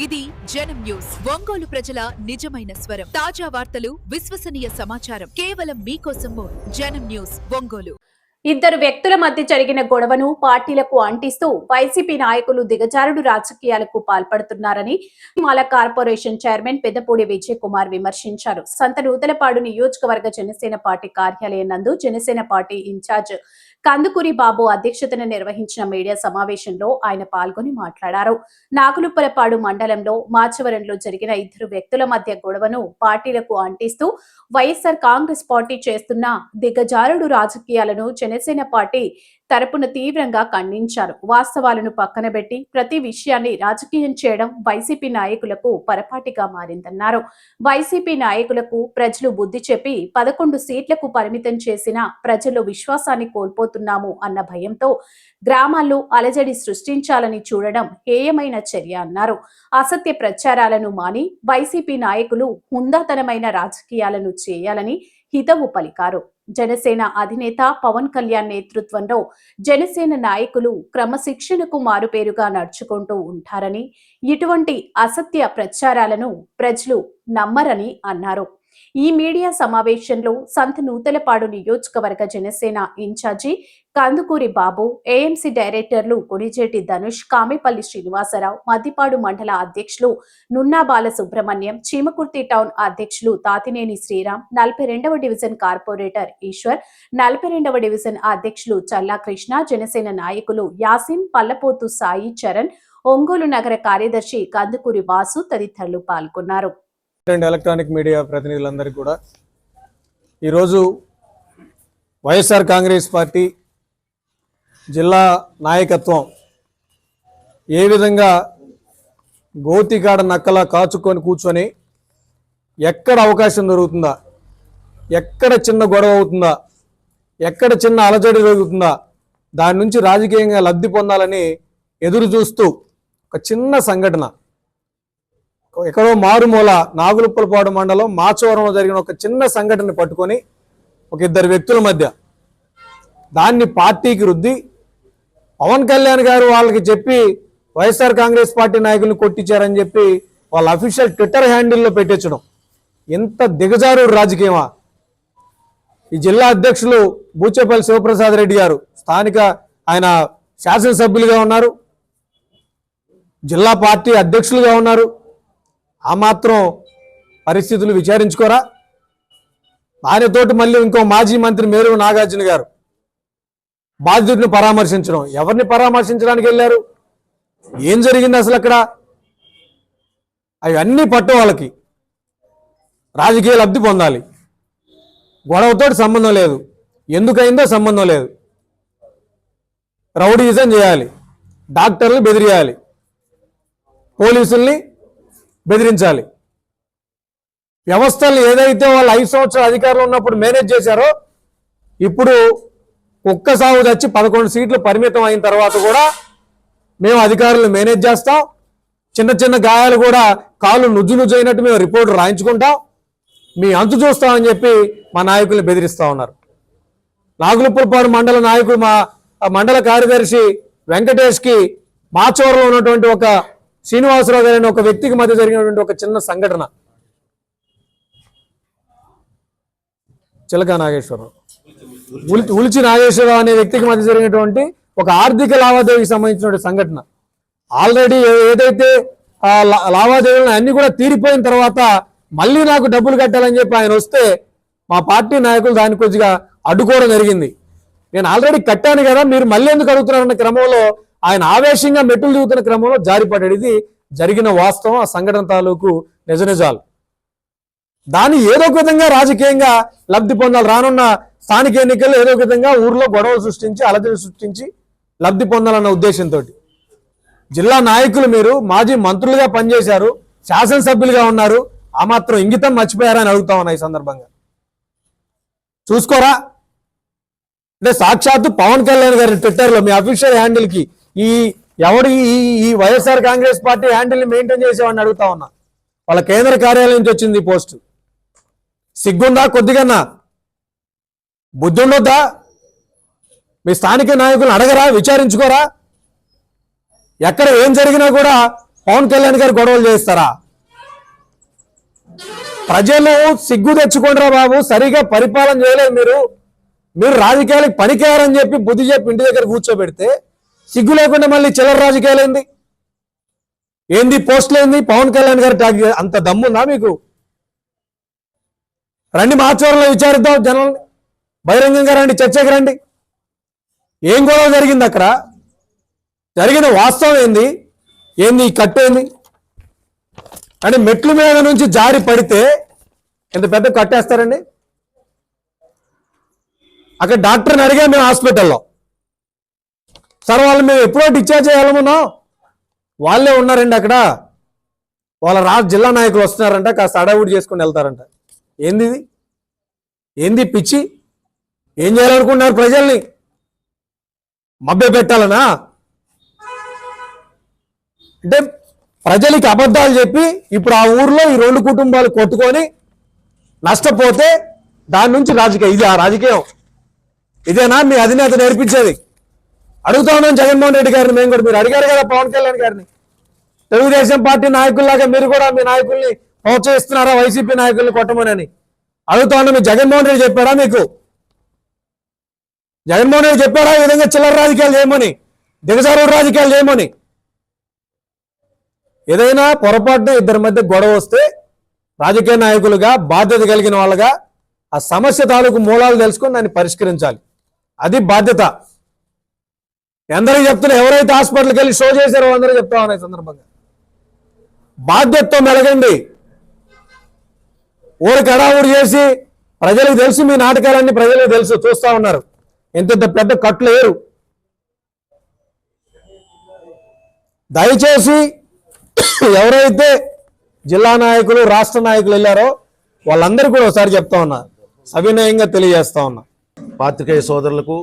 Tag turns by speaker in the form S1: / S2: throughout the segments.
S1: ఇది జనం న్యూస్. ఒంగోలు ప్రజల నిజమైన స్వరం. తాజా వార్తలు, విశ్వసనీయ సమాచారం కేవలం మీకోసం. జనం న్యూస్ ఒంగోలు.
S2: ఇద్దరు వ్యక్తుల మధ్య జరిగిన గొడవను పార్టీలకు అంటిస్తూ వైసీపీ నాయకులు దిగజారుడు రాజకీయాలకు పాల్పడుతున్నారని మాల కార్పొరేషన్ చైర్మన్ పెద్దపూడి విజయ్ కుమార్ విమర్శించారు. సంత నూతలపాడు నియోజకవర్గ జనసేన పార్టీ కార్యాలయం నందు జనసేన పార్టీ ఇన్ఛార్జ్ కందుకూరి బాబు అధ్యక్షతన నిర్వహించిన మీడియా సమావేశంలో ఆయన పాల్గొని మాట్లాడారు. నాగులుప్పలపాడు మండలంలో మాచవరంలో జరిగిన ఇద్దరు వ్యక్తుల మధ్య గొడవను పార్టీలకు అంటిస్తూ వైఎస్ఆర్ కాంగ్రెస్ పార్టీ చేస్తున్న దిగజారుడు రాజకీయాలను జనసేన పార్టీ తరపున తీవ్రంగా ఖండించారు. వాస్తవాలను పక్కన పెట్టి ప్రతి విషయాన్ని రాజకీయం చేయడం వైసీపీ నాయకులకు పరపాటిగా మారిందన్నారు. వైసీపీ నాయకులకు ప్రజలు బుద్ధి చెప్పి 11 సీట్లకు పరిమితం చేసిన ప్రజలు విశ్వాసాన్ని కోల్పోతున్నాము అన్న భయంతో గ్రామాల్లో అలజడి సృష్టించాలని చూడడం హేయమైన చర్య అన్నారు. అసత్య ప్రచారాలను మాని వైసీపీ నాయకులు హుందాతనమైన రాజకీయాలను చేయాలని హితవు పలికారు. జనసేన అధినేత పవన్ కళ్యాణ్ నేతృత్వంలో జనసేన నాయకులు క్రమశిక్షణకు మారుపేరుగా నడుచుకుంటూ ఉంటారని, ఇటువంటి అసత్య ప్రచారాలను ప్రజలు నమ్మరని అన్నారు. ఈ మీడియా సమావేశంలో సంత నూతలపాడు నియోజకవర్గ జనసేన ఇన్ఛార్జి కందుకూరి బాబు, ఏఎంసీ డైరెక్టర్లు కొనిజేటి ధనుష్, కామిపల్లి శ్రీనివాసరావు, మద్దిపాడు మండల అధ్యక్షులు నున్నా బాల సుబ్రహ్మణ్యం, చీమకుర్తి టౌన్ అధ్యక్షులు తాతినేని శ్రీరామ్, 42వ డివిజన్ కార్పొరేటర్ ఈశ్వర్, 42వ డివిజన్ అధ్యక్షులు చల్లా కృష్ణ, జనసేన నాయకులు యాసిన్, పల్లపోతు సాయి చరణ్, ఒంగోలు నగర కార్యదర్శి కందుకూరి వాసు తదితరులు పాల్గొన్నారు.
S3: ఎలక్ట్రానిక్ మీడియా ప్రతినిధులందరికీ కూడా ఈరోజు వైఎస్ఆర్ కాంగ్రెస్ పార్టీ జిల్లా నాయకత్వం ఏ విధంగా గోతికాడ నక్కలా కాచుకొని కూర్చొని ఎక్కడ అవకాశం దొరుకుతుందా, ఎక్కడ చిన్న గొడవ అవుతుందా, ఎక్కడ చిన్న అలజడి జరుగుతుందా, దాని నుంచి రాజకీయంగా లబ్ధి పొందాలని ఎదురు చూస్తూ ఒక చిన్న సంఘటన ఎక్కడో మారుమూల నాగులుప్పలపాడు మండలం మాచవరంలో జరిగిన ఒక చిన్న సంఘటన పట్టుకొని ఒక ఇద్దరు వ్యక్తుల మధ్య దాన్ని పార్టీకి రుద్ది పవన్ కళ్యాణ్ గారు వాళ్ళకి చెప్పి వైఎస్ఆర్ కాంగ్రెస్ పార్టీ నాయకులను కొట్టించారని చెప్పి వాళ్ళ అఫీషియల్ ట్విట్టర్ హ్యాండిల్లో పెట్టించడం ఎంత దిగజారు రాజకీయమా. ఈ జిల్లా అధ్యక్షులు బూచేపల్లి శివప్రసాద్ రెడ్డి గారు స్థానిక ఆయన శాసనసభ్యులుగా ఉన్నారు, జిల్లా పార్టీ అధ్యక్షులుగా ఉన్నారు. ఆ మాత్రం పరిస్థితులు విచారించుకోరా? ఆయనతోటి మళ్ళీ ఇంకో మాజీ మంత్రి మేరు నాగార్జున గారు బాధితుడిని పరామర్శించడం. ఎవరిని పరామర్శించడానికి వెళ్ళారు? ఏం జరిగింది అసలు అక్కడ? అవన్నీ పట్టు వాళ్ళకి రాజకీయ లబ్ధి పొందాలి. గొడవతో సంబంధం లేదు, ఎందుకైందో సంబంధం లేదు. రౌడీజం చేయాలి, డాక్టర్లు బెదిరియాలి, పోలీసుల్ని బెదిరించాలి. వ్యవస్థలు ఏదైతే వాళ్ళు 5 సంవత్సరాల అధికారంలో ఉన్నప్పుడు మేనేజ్ చేశారో ఇప్పుడు కుక్క సాగు తెచ్చి 11 సీట్లు పరిమితం అయిన తర్వాత కూడా మేము అధికారులు మేనేజ్ చేస్తాం, చిన్న చిన్న గాయాలు కూడా కాళ్ళు నుజ్జు అయినట్టు మేము రిపోర్టు రాయించుకుంటాం, మీ అంతు చూస్తామని చెప్పి మా నాయకుల్ని బెదిరిస్తూ ఉన్నారు. నాగులుప్పలపాడు మండల నాయకుడు మా మండల కార్యదర్శి వెంకటేష్కి మాచవరంలో ఉన్నటువంటి ఒక శ్రీనివాసరావు గారి ఒక వ్యక్తికి మధ్య జరిగినటువంటి ఒక చిన్న సంఘటన, చిలక నాగేశ్వరరావు ఉలిచి నాగేశ్వరరావు అనే వ్యక్తికి మధ్య జరిగినటువంటి ఒక ఆర్థిక లావాదేవీకి సంబంధించిన సంఘటన. ఆల్రెడీ ఏదైతే లావాదేవీలు అన్ని కూడా తీరిపోయిన తర్వాత మళ్ళీ నాకు డబ్బులు కట్టాలని చెప్పి ఆయన వస్తే మా పార్టీ నాయకులు దాన్ని కొద్దిగా అడ్డుకోవడం జరిగింది. నేను ఆల్రెడీ కట్టాను కదా, మీరు మళ్ళీ ఎందుకు అడుగుతున్నారన్న క్రమంలో ఆయన ఆవేశంగా మెట్టులు దిగుతున్న క్రమంలో జారిపడ్డాడు. ఇది జరిగిన వాస్తవం, ఆ సంఘటన తాలూకు నిజాలు. దాన్ని ఏదో ఒక విధంగా రాజకీయంగా లబ్ధి పొందాలి. రానున్న స్థానిక ఎన్నికల్లో ఏదో ఒక విధంగా ఊర్లో గొడవలు సృష్టించి అలజడి సృష్టించి లబ్ధి పొందాలన్న ఉద్దేశంతో జిల్లా నాయకులు మీరు మాజీ మంత్రులుగా పనిచేశారు, శాసనసభ్యులుగా ఉన్నారు, ఆ మాత్రం ఇంగితం మర్చిపోయారని అడుగుతా ఉన్నా ఈ సందర్భంగా. చూసుకోరా అంటే సాక్షాత్తు పవన్ కళ్యాణ్ గారి ట్విట్టర్లో మీ అఫీషియల్ హ్యాండిల్కి ఈ వైఎస్ఆర్ కాంగ్రెస్ పార్టీ హ్యాండిల్ని మెయింటైన్ చేసేవాడిని అడుగుతా ఉన్నా. వాళ్ళ కేంద్ర కార్యాలయం నుంచి వచ్చింది ఈ పోస్ట్. సిగ్గుందా? కొద్దిగన్నా బుద్ధి ఉండొద్దా? మీ స్థానిక నాయకులను అడగరా? విచారించుకోరా? ఎక్కడ ఏం జరిగినా కూడా పవన్ కళ్యాణ్ గారు గొడవలు చేస్తారా? ప్రజలు సిగ్గు తెచ్చుకోండిరా బాబు, సరిగా పరిపాలన చేయలేదు మీరు రాజకీయాలకు పనికిరారని చెప్పి బుద్ధి చెప్పి ఇంటి దగ్గర కూర్చోబెడితే సిగ్గు లేకుండా మళ్ళీ చిల్లర రాజకీయాలు ఏంది పోస్టులు ఏంది? పవన్ కళ్యాణ్ గారు ట్యాగ్ అంత దమ్ముందా మీకు? రండి మార్చవరంలో విచారిద్దాం, జనాల్ని బహిరంగంగా రండి, చర్చకి రండి. ఏం గొడవ జరిగింది అక్కడ? జరిగిన వాస్తవం ఏంది ఈ కట్టు ఏంది? అంటే మెట్ల మీద నుంచి జారి పడితే ఎంత పెద్ద కట్టేస్తారండి? అక్కడ డాక్టర్ని అడిగా మేము హాస్పిటల్లో, సార్ వాళ్ళు మేము ఎప్పుడో డిశ్చార్జ్ చేయాలనుకున్నాం, వాళ్ళే ఉన్నారండి అక్కడ, వాళ్ళ జిల్లా నాయకులు వస్తున్నారంట, కాస్త అడవుడి చేసుకుని వెళ్తారంట. ఏంది పిచ్చి? ఏం చేయాలనుకున్నారు? ప్రజల్ని మభ్య పెట్టాలనా? అంటే ప్రజలకి అబద్ధాలు చెప్పి ఇప్పుడు ఆ ఊర్లో ఈ 2 కుటుంబాలు కొట్టుకొని నష్టపోతే దాని నుంచి రాజకీయం, ఇది ఆ రాజకీయం? ఇదేనా మీ అధినేత నేర్పించేది? అడుగుతా ఉన్నాం జగన్మోహన్ రెడ్డి గారిని, మేము కూడా. మీరు అడిగారు కదా పవన్ కళ్యాణ్ గారిని, తెలుగుదేశం పార్టీ నాయకుల్లాగా మీరు కూడా మీ నాయకుల్ని ప్రోత్సహిస్తున్నారా వైసీపీ నాయకుల్ని కొట్టమని అడుగుతా ఉన్నాం. మీ జగన్మోహన్ రెడ్డి చెప్పారా? మీకు జగన్మోహన్ రెడ్డి చెప్పారా ఈ విధంగా చిల్లర రాజకీయాలు చేయమని, దిగజారుడు రాజకీయాలు చేయమని? ఏదైనా పొరపాటున ఇద్దరి మధ్య గొడవ వస్తే రాజకీయ నాయకులుగా బాధ్యత కలిగిన వాళ్ళగా ఆ సమస్య తాలూకు మూలాలు తెలుసుకొని దాన్ని పరిష్కరించాలి. అది బాధ్యత. అందరికీ చెప్తున్నా, ఎవరైతే హాస్పిటల్కి వెళ్ళి షో చేశారో అందరూ చెప్తా ఉన్నాయి సందర్భంగా, బాధ్యతతో మెలగండి. ఊరికి అడావుడి చేసి ప్రజలకు తెలుసు, మీ నాటకాలన్నీ ప్రజలకు తెలుసు, చూస్తా ఉన్నారు. ఎంత పెద్ద కట్లు లేరు. దయచేసి ఎవరైతే జిల్లా నాయకులు రాష్ట్ర నాయకులు వెళ్ళారో వాళ్ళందరూ కూడా ఒకసారి చెప్తా ఉన్నా, సవినయంగా తెలియజేస్తా ఉన్నా.
S4: పాత్రికేయ సోదరులకు,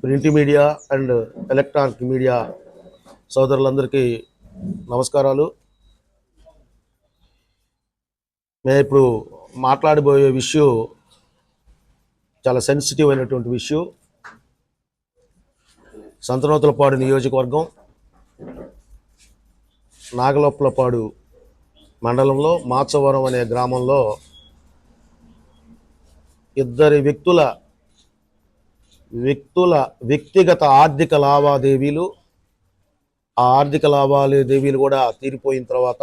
S4: print media and electronic media సోదరులందరికీ నమస్కారాలు. మేము ఇప్పుడు మాట్లాడబోయే విషయం చాలా సెన్సిటివ్ అయినటువంటి విషయం. సంతనూతలపాడు నియోజకవర్గం నాగలోపలపాడు మండలంలో మాచవరం అనే గ్రామంలో ఇద్దరి వ్యక్తిగత ఆర్థిక లావాదేవీలు, ఆ ఆర్థిక లావాదేవీలు కూడా తీరిపోయిన తర్వాత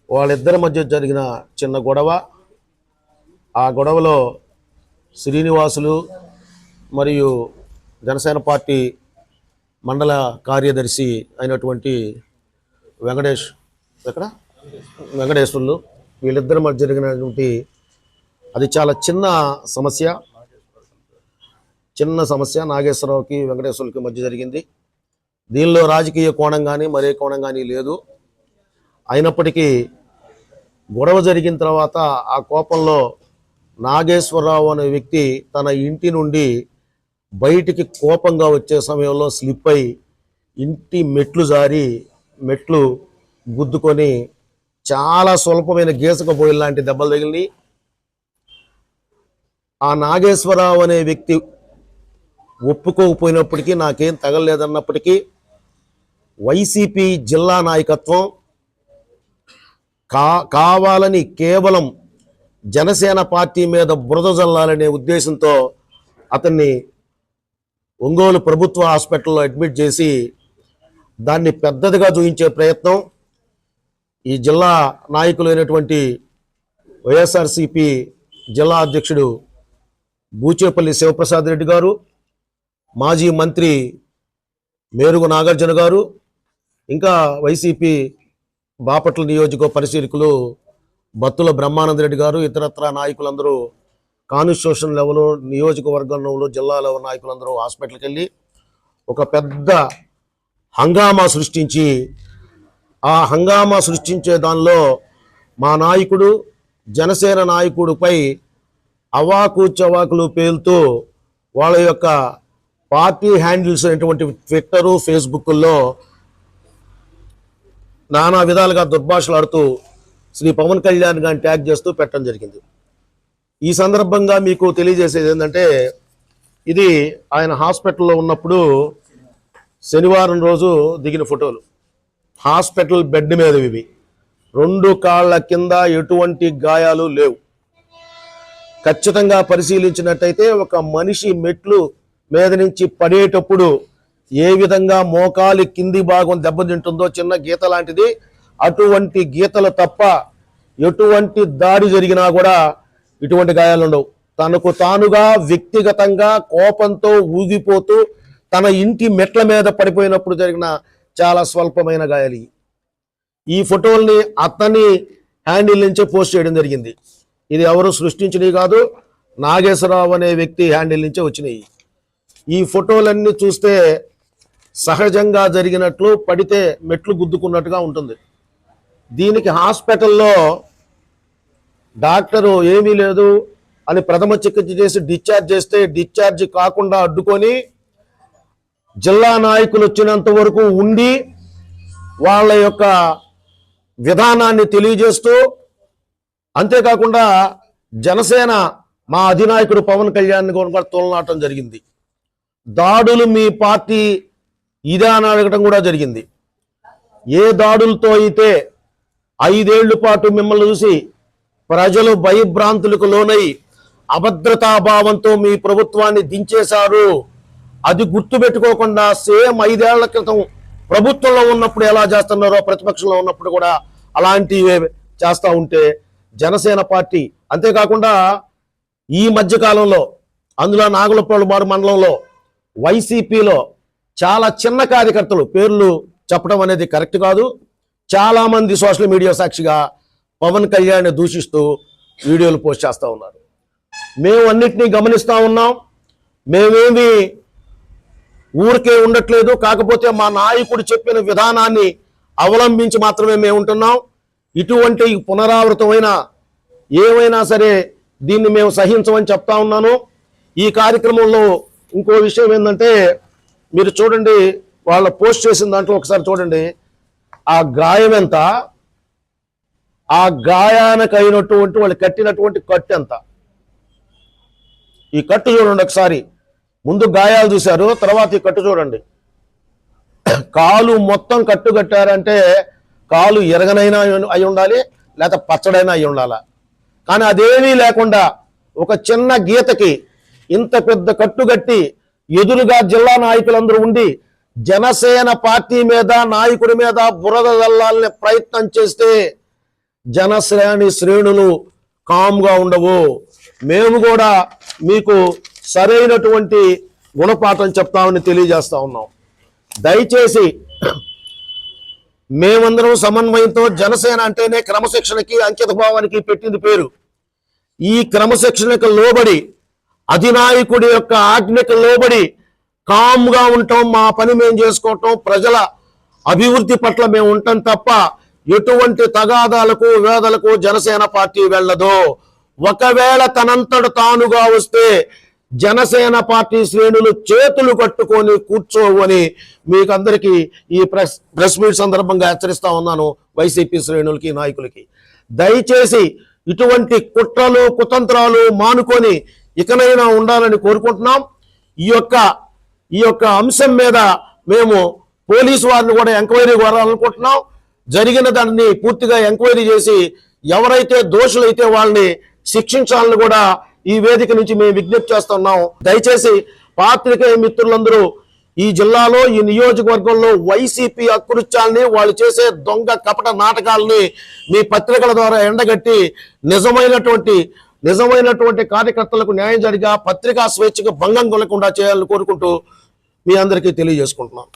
S4: వాళ్ళిద్దరి మధ్య జరిగిన చిన్న గొడవ. ఆ గొడవలో శ్రీనివాసులు మరియు జనసేన పార్టీ మండల కార్యదర్శి అయినటువంటి వెంకటేశ్వర్లు వీళ్ళిద్దరి మధ్య జరిగినటువంటి అది చాలా చిన్న సమస్య నాగేశ్వరరావుకి వెంకటేశ్వర్లకి మధ్య జరిగింది. దీనిలో రాజకీయ కోణం కానీ మరే కోణం కానీ లేదు. అయినప్పటికీ గొడవ జరిగిన తర్వాత ఆ కోపంలో నాగేశ్వరరావు అనే వ్యక్తి తన ఇంటి నుండి బయటికి కోపంగా వచ్చే సమయంలో స్లిప్ అయి ఇంటి మెట్లు గుద్దుకొని చాలా స్వల్పమైన గీసకపోయి లాంటి దెబ్బలు తగిలినాయి. ఆ నాగేశ్వరరావు అనే వ్యక్తి ఒప్పుకోకపోయినప్పటికీ, నాకేం తగలలేదన్నప్పటికీ వైసీపీ జిల్లా నాయకత్వం కావాలని కేవలం జనసేన పార్టీ మీద బురద జల్లాలనే ఉద్దేశంతో అతన్ని ఒంగోలు ప్రభుత్వ హాస్పిటల్లో అడ్మిట్ చేసి దాన్ని పెద్దదిగా చూపించే ప్రయత్నం ఈ జిల్లా నాయకులైనటువంటి వైఎస్ఆర్సీపీ జిల్లా అధ్యక్షుడు బూచేపల్లి శివప్రసాద్ రెడ్డి గారు, మాజీ మంత్రి మేరుగు నాగార్జున గారు, ఇంకా వైసీపీ బాపట్ల నియోజకవర్గ పరిశీలకులు బత్తుల బ్రహ్మానంద రెడ్డి గారు, ఇతరత్ర నాయకులందరూ కాన్స్టిట్యూషన్ లెవెల్, నియోజకవర్గంలో జిల్లా లెవెల్ నాయకులందరూ హాస్పిటల్కి వెళ్ళి ఒక పెద్ద హంగామా సృష్టించి, ఆ హంగామా సృష్టించే దానిలో మా నాయకుడు జనసేన నాయకుడిపై అవాకు చవాకులు పేలుతూ వాళ్ళ యొక్క పార్టీ హ్యాండిల్స్ అయినటువంటి ట్విట్టరు, ఫేస్బుక్లో నానా విధాలుగా దుర్భాషలాడుతూ శ్రీ పవన్ కళ్యాణ్ గారిని ట్యాగ్ చేస్తూ పెట్టడం జరిగింది. ఈ సందర్భంగా మీకు తెలియజేసేది ఏంటంటే, ఇది ఆయన హాస్పిటల్లో ఉన్నప్పుడు శనివారం రోజు దిగిన ఫోటోలు. హాస్పిటల్ బెడ్ మీద ఇవి. 2 కాళ్ళ కింద ఎటువంటి గాయాలు లేవు. ఖచ్చితంగా పరిశీలించినట్టయితే ఒక మనిషి మెట్లు మీద నుంచి పడేటప్పుడు ఏ విధంగా మోకాలి కింది భాగం దెబ్బతింటుందో చిన్న గీత లాంటిది, అటువంటి గీతలు తప్ప ఎటువంటి దాడి జరిగినా కూడా ఇటువంటి గాయాలు ఉండవు. తనకు తానుగా వ్యక్తిగతంగా కోపంతో ఊగిపోతూ తన ఇంటి మెట్ల మీద పడిపోయినప్పుడు జరిగిన చాలా స్వల్పమైన గాయాలు. ఈ ఫోటోల్ని అతని హ్యాండిల్ నుంచే పోస్ట్ చేయడం జరిగింది. ఇది ఎవరు సృష్టించినవి కాదు, నాగేశ్వరరావు అనే వ్యక్తి హ్యాండిల్ నుంచే వచ్చినాయి. ఈ ఫోటోలన్నీ చూస్తే సహజంగా జరిగినట్లు పడితే మెట్లు గుద్దుకున్నట్టుగా ఉంటుంది. దీనికి హాస్పిటల్లో డాక్టరు ఏమీ లేదు అని ప్రథమ చికిత్స చేసి డిశ్చార్జ్ చేస్తే డిశ్చార్జ్ కాకుండా అడ్డుకొని జిల్లా నాయకులు వచ్చినంత వరకు ఉండి వాళ్ళ యొక్క విధానాన్ని తెలియజేస్తూ, అంతేకాకుండా జనసేన మా అధినాయకుడు పవన్ కళ్యాణ్ కూడా తోలనాటం జరిగింది. దాడులు మీ పార్టీ ఇదే అని అడగటం కూడా జరిగింది. ఏ దాడులతో అయితే 5 ఏళ్ల పాటు మిమ్మల్ని చూసి ప్రజలు భయభ్రాంతులకు లోనై అభద్రతాభావంతో మీ ప్రభుత్వాన్ని దించేశారు, అది గుర్తుపెట్టుకోకుండా సేమ్ 5 ఏళ్ల క్రితం ప్రభుత్వంలో ఉన్నప్పుడు ఎలా చేస్తున్నారో ప్రతిపక్షంలో ఉన్నప్పుడు కూడా అలాంటివే చేస్తూ ఉంటే జనసేన పార్టీ, అంతేకాకుండా ఈ మధ్యకాలంలో అందులో నాగులపల్లి మండలంలో వైసీపీలో చాలా చిన్న కార్యకర్తలు, పేర్లు చెప్పడం అనేది కరెక్ట్ కాదు, చాలా మంది సోషల్ మీడియా సాక్షిగా పవన్ కళ్యాణ్ దూషిస్తూ వీడియోలు పోస్ట్ చేస్తూ ఉన్నారు. మేము అన్నిటినీ గమనిస్తూ ఉన్నాం. మేమేమి ఊరికే ఉండట్లేదు. కాకపోతే మా నాయకుడు చెప్పిన విధానాన్ని అవలంబించి మాత్రమే మేము ఉంటున్నాం. ఇటువంటి పునరావృతమైన ఏమైనా సరే దీన్ని మేము సహించమని చెప్తా ఉన్నాను. ఈ కార్యక్రమంలో ఇంకో విషయం ఏంటంటే, మీరు చూడండి, వాళ్ళ పోస్ట్ చేసిన దాంట్లో ఒకసారి చూడండి, ఆ గాయం ఎంత, ఆ గాయానికి అయినటువంటి వాళ్ళు కట్టినటువంటి కట్టు ఎంత. ఈ కట్టు చూడండి ఒకసారి. ముందు గాయాలు చూశారు, తర్వాత ఈ కట్టు చూడండి. కాలు మొత్తం కట్టు కట్టారంటే కాలు ఎరగనైనా అయి ఉండాలి, లేకపోతే పచ్చడైనా అయి ఉండాలా. కానీ అదేమీ లేకుండా ఒక చిన్న గీతకి ఇంత పెద్ద కట్టు కట్టి ఎదురుగా జిల్లా నాయకులందరూ ఉండి జనసేన పార్టీ మీద నాయకుడి మీద బురద జల్లాలనే ప్రయత్నం చేస్తే జనశ్రేణి శ్రేణులు కామ్గా ఉండవు. మేము కూడా మీకు సరైనటువంటి గుణపాఠం చెప్తామని తెలియజేస్తా ఉన్నాం. దయచేసి మేమందరం సమన్వయంతో, జనసేన అంటేనే క్రమశిక్షణకి అంకిత భావానికి పెట్టింది పేరు. ఈ క్రమశిక్షణకు లోబడి, అధినాయకుడి యొక్క ఆజ్ఞకు లోబడి కామ్గా ఉంటాం, మా పని మేము చేసుకోవటం, ప్రజల అభివృద్ధి పట్ల మేము ఉంటాం తప్ప ఎటువంటి తగాదాలకు వేదలకు జనసేన పార్టీ వెళ్ళదు. ఒకవేళ తనంతట తానుగా వస్తే జనసేన పార్టీ శ్రేణులు చేతులు కట్టుకొని కూర్చోవని మీకు అందరికీ ఈ ప్రెస్ మీట్ సందర్భంగా హెచ్చరిస్తా ఉన్నాను. వైసీపీ శ్రేణులకి, నాయకులకి దయచేసి ఇటువంటి కుట్రలు కుతంత్రాలు మానుకొని ఇకనైనా ఉండాలని కోరుకుంటున్నాం. ఈ యొక్క అంశం మీద మేము పోలీసు వారిని కూడా ఎంక్వైరీ కోరాలనుకుంటున్నాం. జరిగిన దాన్ని పూర్తిగా ఎంక్వైరీ చేసి ఎవరైతే దోషులైతే వాళ్ళని శిక్షించాలని కూడా ఈ వేదిక నుంచి మేము విజ్ఞప్తి చేస్తున్నాం. దయచేసి పాత్రికేయ మిత్రులందరూ ఈ జిల్లాలో, ఈ నియోజకవర్గంలో వైసీపీ అకృత్యాల్ని, వాళ్ళు చేసే దొంగ కపట నాటకాలని మీ పత్రికల ద్వారా ఎండగట్టి నిజమైనటువంటి కార్యకర్తలకు న్యాయం జరిగా పత్రికా స్వేచ్ఛకు భంగం కొనకుండా చేయాలని కోరుకుంటూ మీ అందరికీ తెలియజేసుకుంటున్నాం.